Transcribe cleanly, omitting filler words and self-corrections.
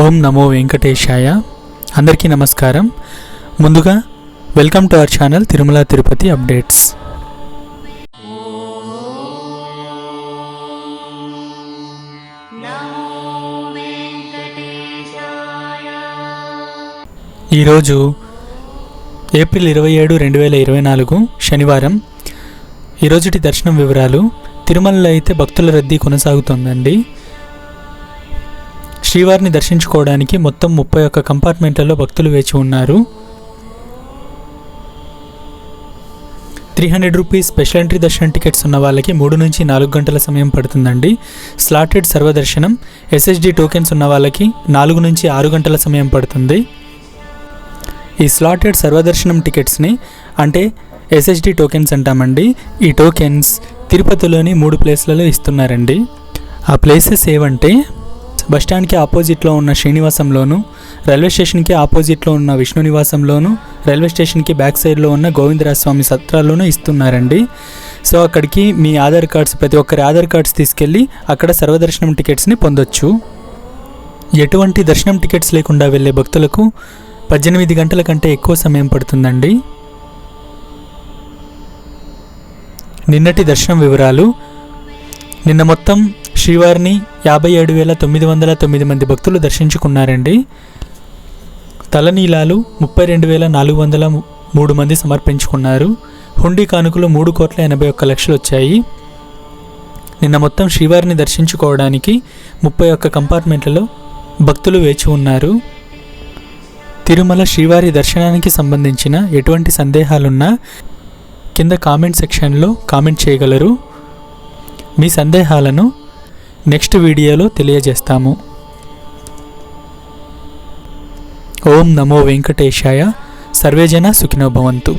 ఓం నమో వెంకటేశాయ. అందరికీ నమస్కారం. ముందుగా welcome to our channel Tirumala Tirupati updates. ఈరోజు ఏప్రిల్ 27, 2024 శనివారం. ఈరోజుటి దర్శనం వివరాలు. తిరుమలలో అయితే భక్తుల రద్దీ కొనసాగుతోందండి. శ్రీవారిని దర్శించుకోవడానికి మొత్తం 31 కంపార్ట్మెంట్లలో భక్తులు వేచి ఉన్నారు. 300 రూపీస్ స్పెషల్ ఎంట్రీ దర్శనం టికెట్స్ ఉన్న వాళ్ళకి 3 నుంచి 4 గంటల సమయం పడుతుందండి. స్లాటెడ్ సర్వదర్శనం SSD టోకెన్స్ ఉన్న వాళ్ళకి 4 నుంచి 6 గంటల సమయం పడుతుంది. ఈ స్లాటెడ్ సర్వదర్శనం టికెట్స్ని అంటే SSD టోకెన్స్ అంటామండి. ఈ టోకెన్స్ తిరుపతిలోని 3 ప్లేస్లలో ఇస్తున్నారండి. ఆ ప్లేసెస్ ఏవంటే బస్టాండ్కి ఆపోజిట్లో ఉన్న శ్రీనివాసంలోను, రైల్వే స్టేషన్కి ఆపోజిట్లో ఉన్న విష్ణు నివాసంలోను, రైల్వే స్టేషన్కి బ్యాక్ సైడ్లో ఉన్న గోవిందరాజస్వామి సత్రాల్లోనూ ఇస్తున్నారండి. సో అక్కడికి మీ ఆధార్ కార్డ్స్, ప్రతి ఒక్కరి ఆధార్ కార్డ్స్ తీసుకెళ్ళి అక్కడ సర్వదర్శనం టికెట్స్ని పొందొచ్చు. ఎటువంటి దర్శనం టికెట్స్ లేకుండా వెళ్ళే భక్తులకు 18 గంటల కంటే ఎక్కువ సమయం పడుతుందండి. నిన్నటి దర్శనం వివరాలు. నిన్న మొత్తం శ్రీవారిని 57,909 మంది భక్తులు దర్శించుకున్నారండి. తలనీలాలు 32,403 మంది సమర్పించుకున్నారు. హుండీ కానుకలు 3,81,00,000 వచ్చాయి. నిన్న మొత్తం శ్రీవారిని దర్శించుకోవడానికి 31 కంపార్ట్మెంట్లలో భక్తులు వేచి ఉన్నారు. తిరుమల శ్రీవారి దర్శనానికి సంబంధించిన ఎటువంటి సందేహాలున్నా కింద కామెంట్ సెక్షన్లో కామెంట్ చేయగలరు. మీ సందేహాలను నెక్స్ట్ వీడియోలో తెలియజేస్తాము. ఓం నమో వెంకటేశాయ. సర్వేజన సుఖినో భవంతు.